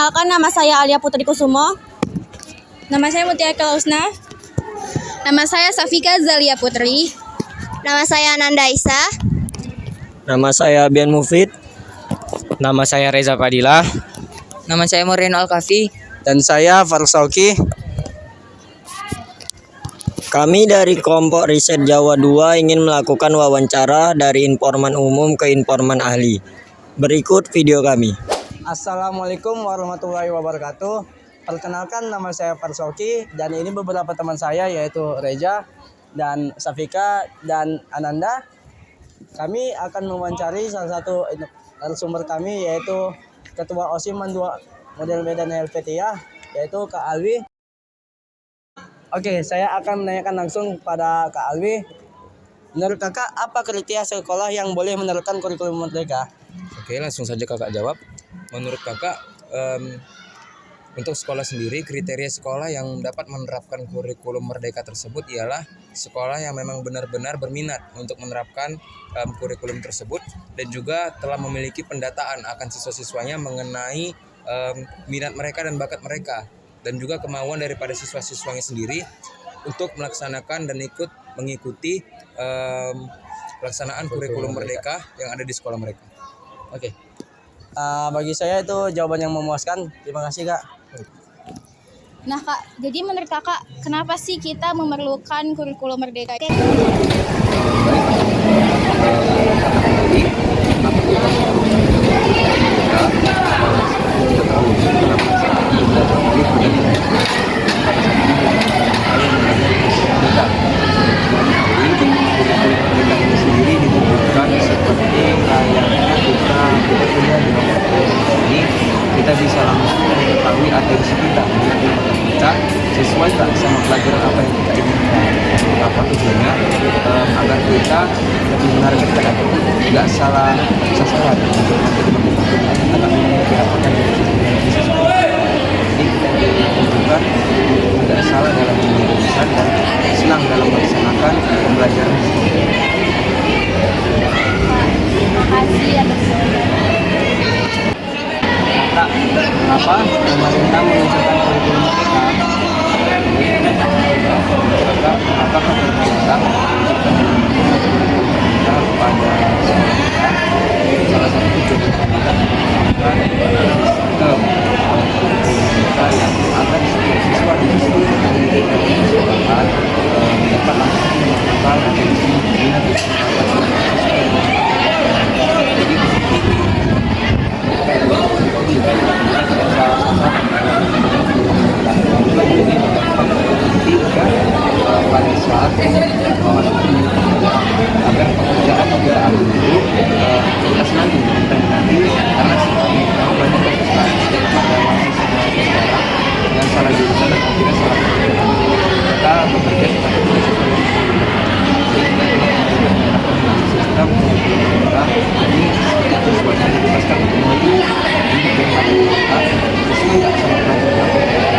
Perkenalkan, nama saya Alia Putri Kusumo. Nama saya Mutia Kausna. Nama saya Safika Zalia Putri. Nama saya Ananda Isa. Nama saya Bian Mufid. Nama saya Reza Padilla. Nama saya Moreno Alkafi. Dan saya Farsauki. Kami dari kelompok riset Jawa 2 ingin melakukan wawancara dari informan umum ke informan ahli. Berikut video kami. Assalamualaikum warahmatullahi wabarakatuh. Perkenalkan, nama saya Farsauki dan ini beberapa teman saya yaitu Reza dan Safika dan Ananda. Kami akan mewawancari salah satu narasumber kami yaitu Ketua OSIM Mandua Model Medan Helvetia yaitu Kak Alwi. Oke, saya akan menanyakan langsung pada Kak Alwi. Menurut Kakak, apa kriteria sekolah yang boleh menerapkan kurikulum merdeka? Oke, langsung saja kakak jawab. Menurut kakak, untuk sekolah sendiri, kriteria sekolah yang dapat menerapkan kurikulum merdeka tersebut ialah sekolah yang memang benar-benar berminat untuk menerapkan kurikulum tersebut dan juga telah memiliki pendataan akan siswa-siswanya mengenai minat mereka dan bakat mereka, dan juga kemauan daripada siswa-siswanya sendiri untuk melaksanakan dan mengikuti pelaksanaan kurikulum merdeka yang ada di sekolah mereka. Oke. Bagi saya itu jawaban yang memuaskan. Terima kasih, Kak. Nah Kak, jadi menurut Kakak, kenapa sih kita memerlukan kurikulum merdeka? Kita bisa langsung mengetahui atensi kita sesuai tak sama pelajaran apa yang kita inginkan, apa tujuannya, agar kita lebih menarik kita dapat nggak salah sasaran untuk kita akan mendapatkan dari siswa. Jadi kita juga tidak salah dalam memilih jurusan dan senang dalam melaksanakan pembelajaran. Terima kasih atas Kenapa pemerintah mengusulkan kurikulum merdeka? Maka pemerintah kepada salah satu tujuan sistem yang agar setiap siswa di seluruh sekolah dapat langsung melakukan atensi minat pada saat agar pekerjaan tidak dulu prioritas nanti karena sekarang banyak kasus sekarang dengan salah jurusan dan akhirnya salah kita bekerja sebagai sistem kita ini sesuatu yang dibebaskan untuk sesuai sama merdeka.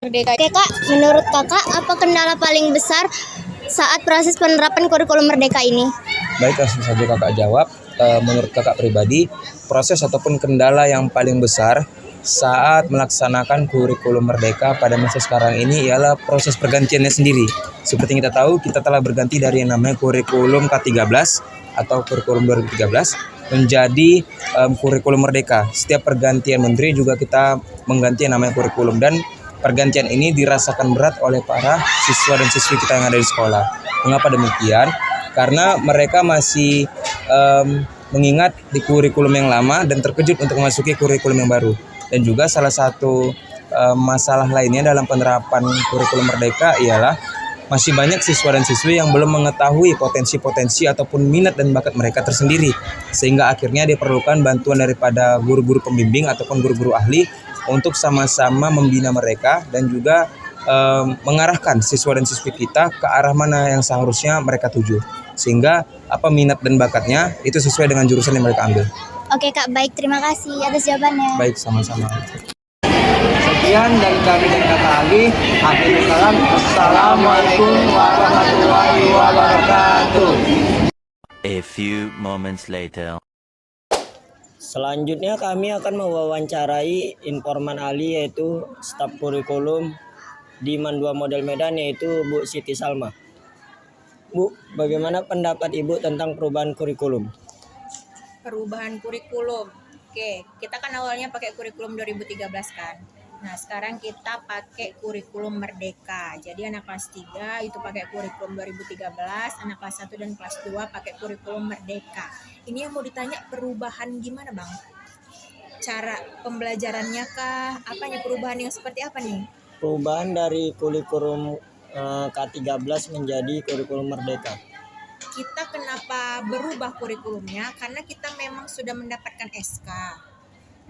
Oke Kak, menurut Kakak apa kendala paling besar saat proses penerapan kurikulum merdeka ini? Baik, langsung saja kakak jawab. Menurut kakak pribadi, proses ataupun kendala yang paling besar saat melaksanakan kurikulum merdeka pada masa sekarang ini ialah proses pergantiannya sendiri. Seperti yang kita tahu, kita telah berganti dari yang namanya kurikulum K13 atau kurikulum 2013 menjadi kurikulum merdeka. Setiap pergantian menteri juga kita mengganti yang namanya kurikulum, dan pergantian ini dirasakan berat oleh para siswa dan siswi kita yang ada di sekolah. Mengapa demikian? Karena mereka masih mengingat di kurikulum yang lama dan terkejut untuk memasuki kurikulum yang baru. Dan juga salah satu masalah lainnya dalam penerapan kurikulum merdeka ialah masih banyak siswa dan siswi yang belum mengetahui potensi-potensi ataupun minat dan bakat mereka tersendiri. Sehingga akhirnya diperlukan bantuan daripada guru-guru pembimbing ataupun guru-guru ahli untuk sama-sama membina mereka dan juga mengarahkan siswa dan siswi kita ke arah mana yang seharusnya mereka tuju. Sehingga minat dan bakatnya itu sesuai dengan jurusan yang mereka ambil. Oke Kak, baik, terima kasih atas jawabannya. Baik, sama-sama. Sekian dari kami dan kakak Ali. Akhirul kalam. Assalamualaikum warahmatullahi wabarakatuh. A few moments later. Selanjutnya kami akan mewawancarai informan ahli yaitu staf kurikulum di MAN 2 Model Medan yaitu Bu Siti Salma. Bu, bagaimana pendapat Ibu tentang perubahan kurikulum? Perubahan kurikulum. Oke, kita kan awalnya pakai kurikulum 2013 kan. Nah, sekarang kita pakai kurikulum Merdeka. Jadi anak kelas 3 itu pakai kurikulum 2013, anak kelas 1 dan kelas 2 pakai kurikulum Merdeka. Ini yang mau ditanya perubahan gimana, Bang? Cara pembelajarannya kah? Apanya perubahan yang seperti apa nih? Perubahan dari kurikulum K13 menjadi kurikulum Merdeka. Kita kenapa berubah kurikulumnya? Karena kita memang sudah mendapatkan SK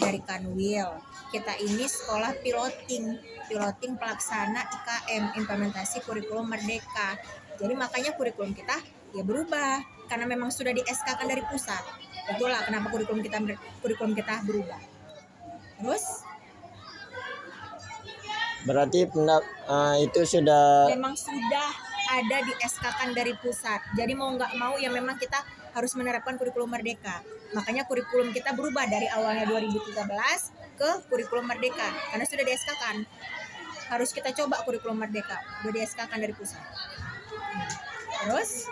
dari Kanwil. Kita ini sekolah piloting pelaksana IKM, implementasi kurikulum Merdeka. Jadi makanya kurikulum kita ya berubah karena memang sudah di SK kan dari pusat. Itulah kenapa kurikulum kita berubah. Terus Berarti itu sudah memang sudah ada di SK kan dari pusat. Jadi mau nggak mau ya memang kita harus menerapkan kurikulum Merdeka. Makanya kurikulum kita berubah dari awalnya 2013 ke kurikulum Merdeka. Karena sudah di SK kan. Harus kita coba kurikulum Merdeka. Udah di SK kan dari pusat. Terus?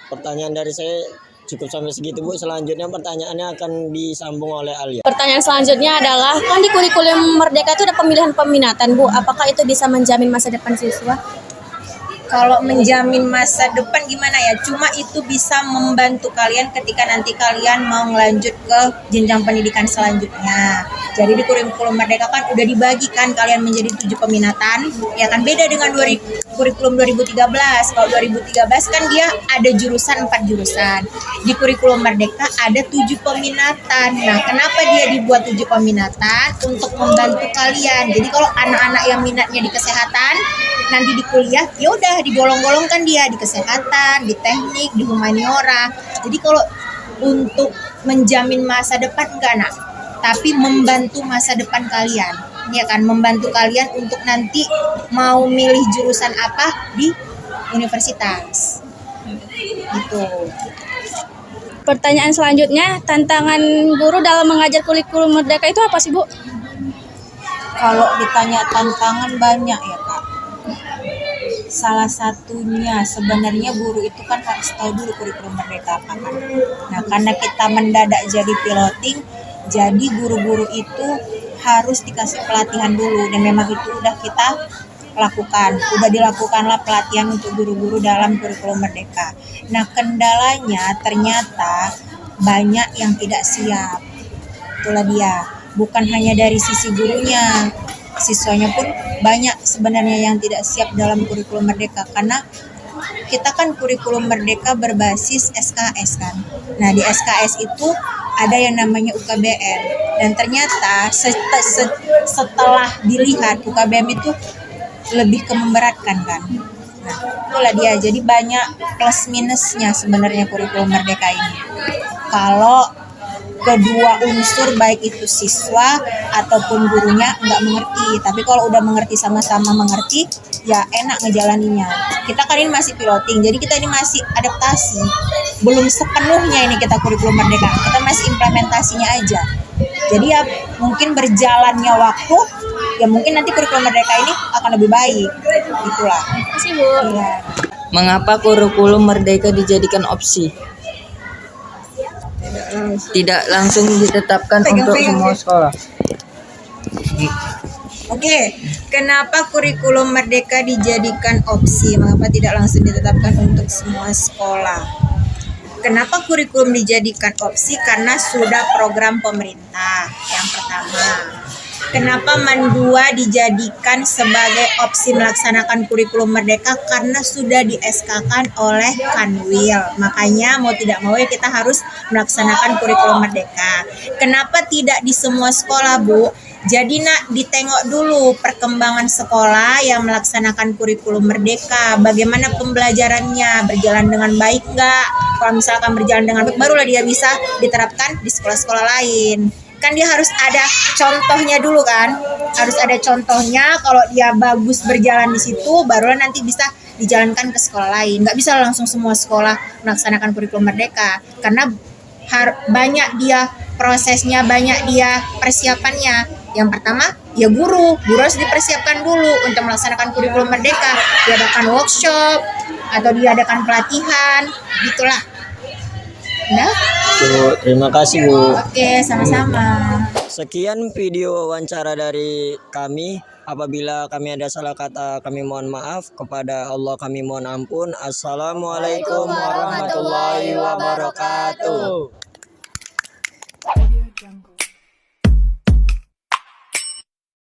pertanyaan dari saya cukup sampai segitu Bu. Selanjutnya pertanyaannya akan disambung oleh Alia. Pertanyaan selanjutnya adalah, kan di kurikulum Merdeka itu ada pemilihan peminatan Bu, apakah itu bisa menjamin masa depan siswa? Kalau menjamin masa depan gimana ya? Cuma itu bisa membantu kalian ketika nanti kalian mau ngelanjut ke jenjang pendidikan selanjutnya. Jadi di kurikulum Merdeka kan udah dibagikan kalian menjadi 7 peminatan. Ya kan beda dengan kurikulum 2013. Kalau 2013 kan dia ada jurusan 4 jurusan. Di kurikulum Merdeka ada 7 peminatan. Nah, kenapa dia dibuat 7 peminatan? Untuk membantu kalian. Jadi kalau anak-anak yang minatnya di kesehatan, nanti di kuliah ya udah digolong-golongkan dia di kesehatan, di teknik, di humaniora. Jadi kalau untuk menjamin masa depan enggak nak, tapi membantu masa depan kalian, ya kan, membantu kalian untuk nanti mau milih jurusan apa di universitas. Gitu. Pertanyaan selanjutnya, tantangan guru dalam mengajar kurikulum Merdeka itu apa sih Bu? Kalau ditanya tantangan banyak ya Kak. Salah satunya sebenarnya guru itu kan harus tahu dulu kurikulum Merdeka apa kan. Nah karena kita mendadak jadi piloting, jadi guru-guru itu harus dikasih pelatihan dulu dan memang itu udah kita lakukan. Udah dilakukanlah pelatihan untuk guru-guru dalam kurikulum Merdeka. Nah kendalanya ternyata banyak yang tidak siap. Itulah dia. Bukan hanya dari sisi gurunya, siswanya pun banyak sebenarnya yang tidak siap dalam kurikulum Merdeka karena kita kan kurikulum Merdeka berbasis SKS kan. Nah di SKS itu ada yang namanya UKBM dan ternyata setelah dilihat UKBM itu lebih memberatkan kan. Nah itulah dia, jadi banyak plus minusnya sebenarnya kurikulum Merdeka ini. Kalau kedua unsur baik itu siswa ataupun gurunya nggak mengerti, tapi kalau udah mengerti sama-sama mengerti ya enak ngejalaninnya. Kita kan ini masih piloting, jadi kita ini masih adaptasi, belum sepenuhnya ini kita kurikulum Merdeka, kita masih implementasinya aja. Jadi ya mungkin berjalannya waktu ya mungkin nanti kurikulum Merdeka ini akan lebih baik. Itulah. Makasih Bu. Iya. Mengapa kurikulum Merdeka dijadikan opsi? Tidak langsung ditetapkan untuk semua sekolah. Oke, kenapa kurikulum Merdeka dijadikan opsi? Mengapa tidak langsung ditetapkan untuk semua sekolah? Kenapa kurikulum dijadikan opsi? Karena sudah program pemerintah. Yang pertama. Kenapa MAN 2 dijadikan sebagai opsi melaksanakan kurikulum Merdeka? Karena sudah di SK-kan oleh Kanwil. Makanya mau tidak mau ya kita harus melaksanakan kurikulum Merdeka. Kenapa tidak di semua sekolah, Bu? Jadi nak ditengok dulu perkembangan sekolah yang melaksanakan kurikulum Merdeka. Bagaimana pembelajarannya, berjalan dengan baik nggak? Kalau misalkan berjalan dengan baik, barulah dia bisa diterapkan di sekolah-sekolah lain. kan dia harus ada contohnya dulu kan, harus ada contohnya. Kalau dia bagus berjalan di situ, barulah nanti bisa dijalankan ke sekolah lain. Nggak bisa langsung semua sekolah melaksanakan kurikulum merdeka, karena banyak dia prosesnya, banyak dia persiapannya. Yang pertama, ya guru harus dipersiapkan dulu untuk melaksanakan kurikulum merdeka. Diadakan workshop atau diadakan pelatihan, gitulah. Nah, Bu, terima kasih Bu. oke, sama-sama. Sekian video wawancara dari kami. Apabila kami ada salah kata, kami mohon maaf. Kepada Allah kami mohon ampun. Assalamualaikum warahmatullahi wabarakatuh.